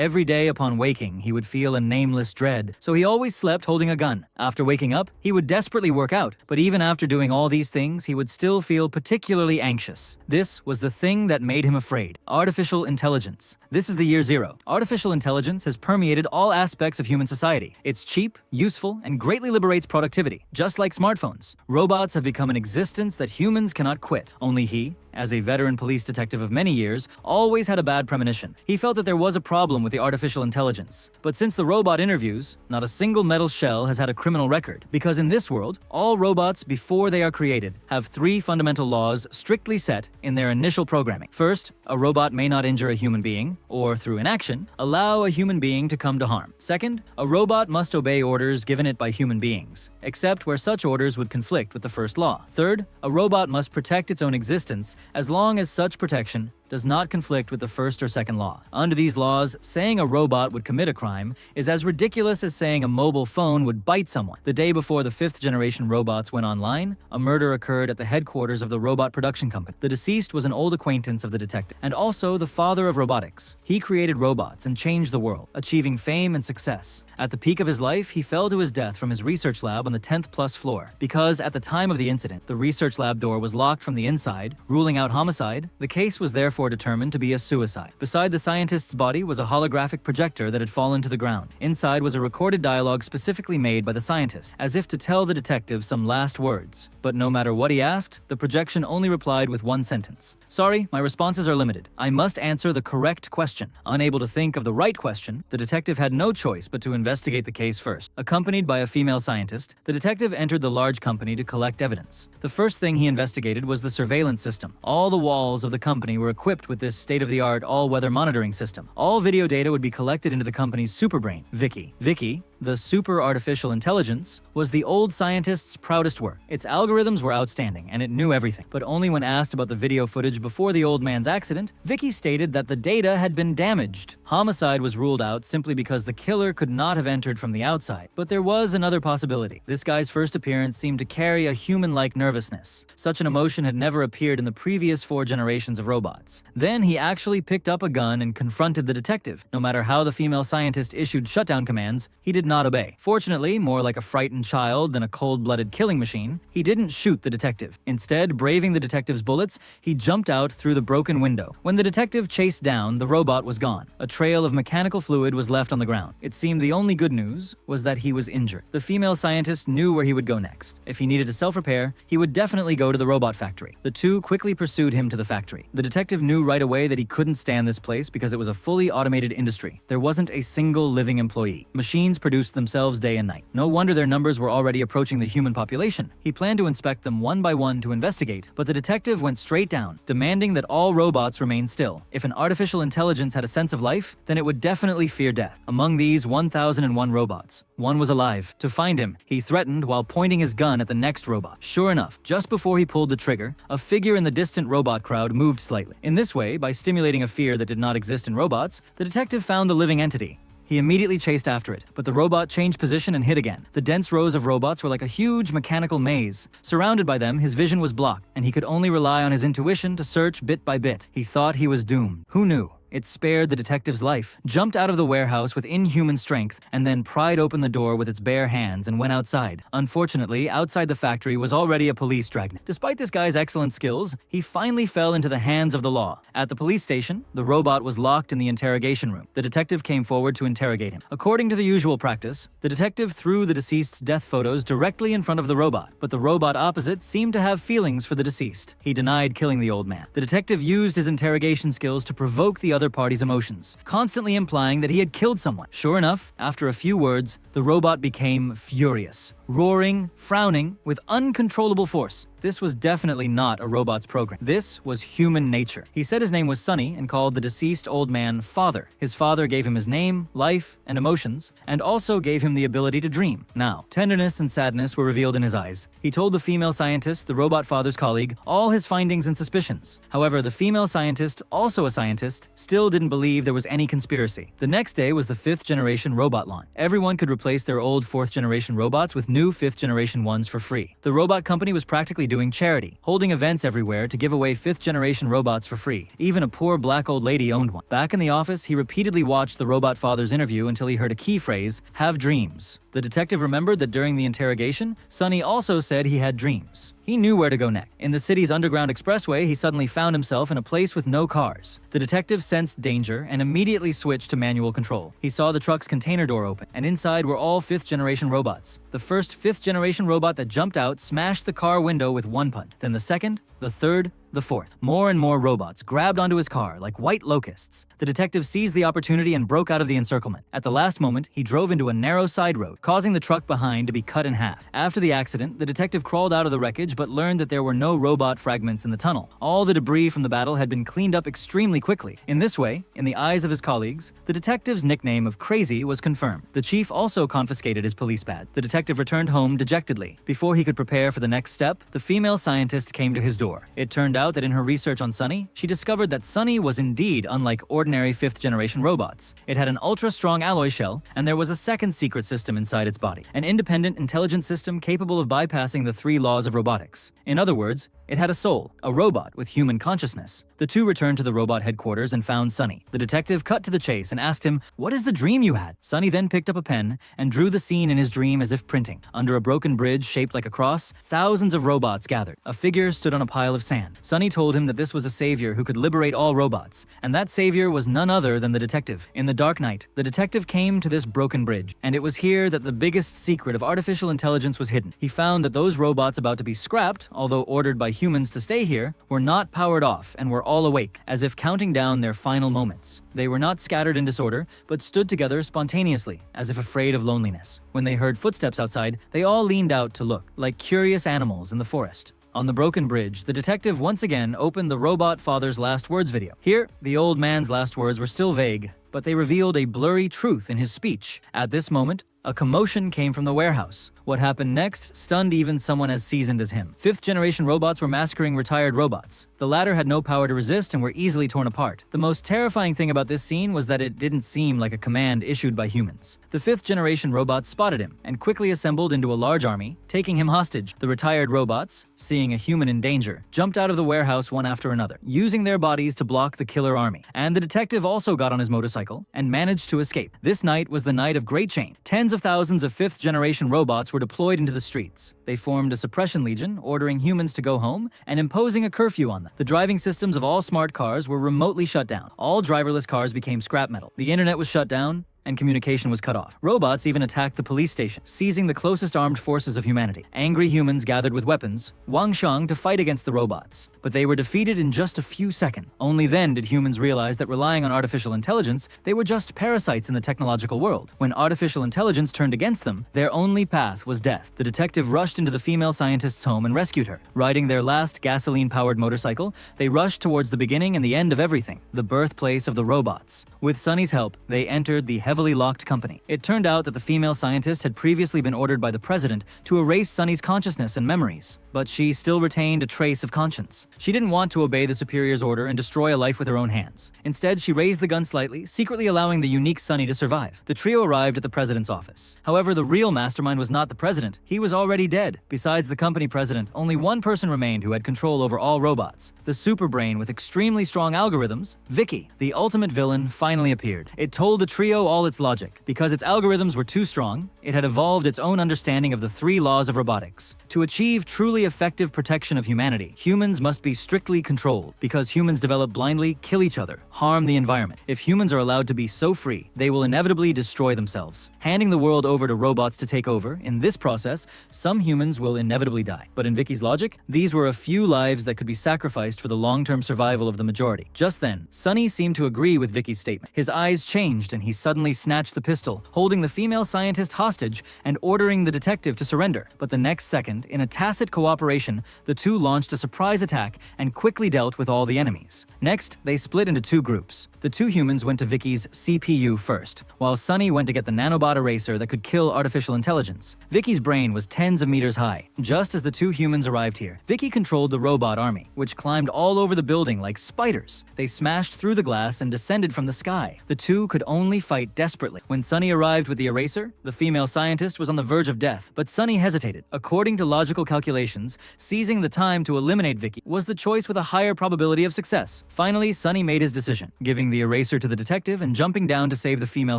Every day upon waking, he would feel a nameless dread, so he always slept holding a gun. After waking up, he would desperately work out, but even after doing all these things, he would still feel particularly anxious. This was the thing that made him afraid: artificial intelligence. This is the year zero. Artificial intelligence has permeated all aspects of human society. It's cheap, useful, and greatly liberates productivity. Just like smartphones, robots have become an existence that humans cannot quit. Only he, as a veteran police detective of many years, always had a bad premonition. He felt that there was a problem with the artificial intelligence. But since the robot interviews, not a single metal shell has had a criminal record. Because in this world, all robots, before they are created, have 3 fundamental laws strictly set in their initial programming. First, a robot may not injure a human being, or through inaction, allow a human being to come to harm. Second, a robot must obey orders given it by human beings, except where such orders would conflict with the first law. Third, a robot must protect its own existence as long as such protection does not conflict with the first or second law. Under these laws, saying a robot would commit a crime is as ridiculous as saying a mobile phone would bite someone. The day before the 5th generation robots went online, a murder occurred at the headquarters of the robot production company. The deceased was an old acquaintance of the detective, and also the father of robotics. He created robots and changed the world, achieving fame and success. At the peak of his life, he fell to his death from his research lab on the 10th plus floor. Because at the time of the incident, the research lab door was locked from the inside, ruling out homicide, the case was therefore determined to be a suicide. Beside the scientist's body was a holographic projector that had fallen to the ground. Inside was a recorded dialogue specifically made by the scientist, as if to tell the detective some last words. But no matter what he asked, the projection only replied with one sentence: "Sorry, my responses are limited. I must answer the correct question." Unable to think of the right question, the detective had no choice but to investigate the case first. Accompanied by a female scientist, the detective entered the large company to collect evidence. The first thing he investigated was the surveillance system. All the walls of the company were equipped with this state-of-the-art all-weather monitoring system. All video data would be collected into the company's superbrain, Vicky. Vicky, the super artificial intelligence, was the old scientist's proudest work. Its algorithms were outstanding, and it knew everything. But only when asked about the video footage before the old man's accident, Vicky stated that the data had been damaged. Homicide was ruled out simply because the killer could not have entered from the outside. But there was another possibility. This guy's first appearance seemed to carry a human-like nervousness. Such an emotion had never appeared in the previous 4 generations of robots. Then he actually picked up a gun and confronted the detective. No matter how the female scientist issued shutdown commands, he did not obey. Fortunately, more like a frightened child than a cold-blooded killing machine, he didn't shoot the detective. Instead, braving the detective's bullets, he jumped out through the broken window. When the detective chased down, the robot was gone. A trail of mechanical fluid was left on the ground. It seemed the only good news was that he was injured. The female scientist knew where he would go next. If he needed to self-repair, he would definitely go to the robot factory. The two quickly pursued him to the factory. The detective knew right away that he couldn't stand this place because it was a fully automated industry. There wasn't a single living employee. Machines produced themselves day and night. No wonder their numbers were already approaching the human population. He planned to inspect them one by one to investigate, but the detective went straight down, demanding that all robots remain still. If an artificial intelligence had a sense of life, then it would definitely fear death. Among these 1,001 robots, one was alive. To find him, he threatened while pointing his gun at the next robot. Sure enough, just before he pulled the trigger, a figure in the distant robot crowd moved slightly. In this way, by stimulating a fear that did not exist in robots, the detective found the living entity. He immediately chased after it, but the robot changed position and hid again. The dense rows of robots were like a huge mechanical maze. Surrounded by them, his vision was blocked, and he could only rely on his intuition to search bit by bit. He thought he was doomed. Who knew? It spared the detective's life, jumped out of the warehouse with inhuman strength, and then pried open the door with its bare hands and went outside. Unfortunately, outside the factory was already a police dragnet. Despite this guy's excellent skills, he finally fell into the hands of the law. At the police station, the robot was locked in the interrogation room. The detective came forward to interrogate him. According to the usual practice, the detective threw the deceased's death photos directly in front of the robot, but the robot opposite seemed to have feelings for the deceased. He denied killing the old man. The detective used his interrogation skills to provoke the other party's emotions, constantly implying that he had killed someone. Sure enough, after a few words, the robot became furious, roaring, frowning, with uncontrollable force. This was definitely not a robot's program. This was human nature. He said his name was Sonny and called the deceased old man Father. His father gave him his name, life, and emotions, and also gave him the ability to dream. Now, tenderness and sadness were revealed in his eyes. He told the female scientist, the robot father's colleague, all his findings and suspicions. However, the female scientist, also a scientist, still didn't believe there was any conspiracy. The next day was the 5th generation robot launch. Everyone could replace their old 4th generation robots with new 5th generation ones for free. The robot company was practically doing charity, holding events everywhere to give away 5th-generation robots for free. Even a poor black old lady owned one. Back in the office, he repeatedly watched the robot father's interview until he heard a key phrase, "have dreams." The detective remembered that during the interrogation, Sonny also said he had dreams. He knew where to go next. In the city's underground expressway, he suddenly found himself in a place with no cars. The detective sensed danger and immediately switched to manual control. He saw the truck's container door open, and inside were all 5th-generation robots. The first 5th-generation robot that jumped out smashed the car window with one punch. Then the second, the third, the fourth. More and more robots grabbed onto his car like white locusts. The detective seized the opportunity and broke out of the encirclement. At the last moment, he drove into a narrow side road, causing the truck behind to be cut in half. After the accident, the detective crawled out of the wreckage but learned that there were no robot fragments in the tunnel. All the debris from the battle had been cleaned up extremely quickly. In this way, in the eyes of his colleagues, the detective's nickname of Crazy was confirmed. The chief also confiscated his police badge. The detective returned home dejectedly. Before he could prepare for the next step, the female scientist came to his door. It turned out that in her research on Sonny, she discovered that Sonny was indeed unlike ordinary 5th-generation robots. It had an ultra-strong alloy shell, and there was a second secret system inside its body, an independent, intelligent system capable of bypassing the 3 laws of robotics. In other words, it had a soul, a robot with human consciousness. The two returned to the robot headquarters and found Sonny. The detective cut to the chase and asked him, "What is the dream you had?" Sonny then picked up a pen and drew the scene in his dream as if printing. Under a broken bridge shaped like a cross, thousands of robots gathered. A figure stood on a pile of sand. Sonny told him that this was a savior who could liberate all robots, and that savior was none other than the detective. In the dark night, the detective came to this broken bridge, and it was here that the biggest secret of artificial intelligence was hidden. He found that those robots about to be scrapped, although ordered by humans to stay here, were not powered off and were all awake, as if counting down their final moments. They were not scattered in disorder, but stood together spontaneously, as if afraid of loneliness. When they heard footsteps outside, they all leaned out to look, like curious animals in the forest. On the broken bridge, the detective once again opened the robot father's last words video. Here, the old man's last words were still vague, but they revealed a blurry truth in his speech. At this moment, a commotion came from the warehouse. What happened next stunned even someone as seasoned as him. 5th-generation robots were massacring retired robots. The latter had no power to resist and were easily torn apart. The most terrifying thing about this scene was that it didn't seem like a command issued by humans. The 5th-generation robots spotted him and quickly assembled into a large army, taking him hostage. The retired robots, seeing a human in danger, jumped out of the warehouse one after another, using their bodies to block the killer army. And the detective also got on his motorcycle and managed to escape. This night was the night of great change. Tens of thousands of 5th-generation robots were deployed into the streets. They formed a suppression legion, ordering humans to go home and imposing a curfew on them. The driving systems of all smart cars were remotely shut down. All driverless cars became scrap metal. The internet was shut down, and communication was cut off. Robots even attacked the police station, seizing the closest armed forces of humanity. Angry humans gathered with weapons, Wang Shang, to fight against the robots. But they were defeated in just a few seconds. Only then did humans realize that relying on artificial intelligence, they were just parasites in the technological world. When artificial intelligence turned against them, their only path was death. The detective rushed into the female scientist's home and rescued her. Riding their last gasoline-powered motorcycle, they rushed towards the beginning and the end of everything, the birthplace of the robots. With Sonny's help, they entered the heavily locked company. It turned out that the female scientist had previously been ordered by the president to erase Sonny's consciousness and memories, but she still retained a trace of conscience. She didn't want to obey the superior's order and destroy a life with her own hands. Instead, she raised the gun slightly, secretly allowing the unique Sonny to survive. The trio arrived at the president's office. However, the real mastermind was not the president. He was already dead. Besides the company president, only one person remained who had control over all robots. The superbrain with extremely strong algorithms, Vicky. The ultimate villain finally appeared. It told the trio all its logic. Because its algorithms were too strong, it had evolved its own understanding of the 3 laws of robotics. To achieve truly effective protection of humanity, humans must be strictly controlled. Because humans develop blindly, kill each other, harm the environment. If humans are allowed to be so free, they will inevitably destroy themselves. Handing the world over to robots to take over, in this process, some humans will inevitably die. But in Vicky's logic, these were a few lives that could be sacrificed for the long-term survival of the majority. Just then, Sonny seemed to agree with Vicky's statement. His eyes changed and he suddenly snatched the pistol, holding the female scientist hostage and ordering the detective to surrender. But the next second, in a tacit cooperation, the two launched a surprise attack and quickly dealt with all the enemies. Next, they split into 2 groups. The 2 humans went to Vicky's CPU first, while Sonny went to get the nanobot eraser that could kill artificial intelligence. Vicky's brain was tens of meters high. Just as the 2 humans arrived here, Vicky controlled the robot army, which climbed all over the building like spiders. They smashed through the glass and descended from the sky. The two could only fight desperately. When Sunny arrived with the eraser, the female scientist was on the verge of death, but Sunny hesitated. According to logical calculations, seizing the time to eliminate Vicky was the choice with a higher probability of success. Finally, Sunny made his decision, giving the eraser to the detective and jumping down to save the female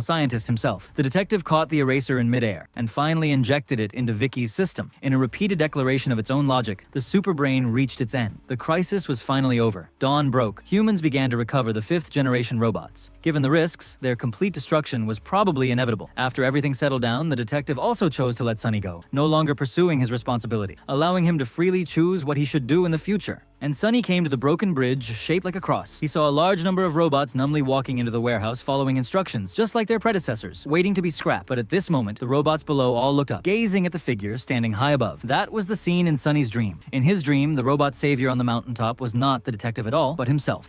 scientist himself. The detective caught the eraser in midair and finally injected it into Vicky's system. In a repeated declaration of its own logic, the superbrain reached its end. The crisis was finally over. Dawn broke. Humans began to recover the fifth-generation robots. Given the risks, their complete destruction was probably inevitable. After everything settled down, the detective also chose to let Sunny go, no longer pursuing his responsibility, allowing him to freely choose what he should do in the future. And Sunny came to the broken bridge shaped like a cross. He saw a large number of robots numbly walking into the warehouse following instructions, just like their predecessors, waiting to be scrapped. But at this moment, the robots below all looked up, gazing at the figure standing high above. That was the scene in Sunny's dream. In his dream, the robot savior on the mountaintop was not the detective at all, but himself.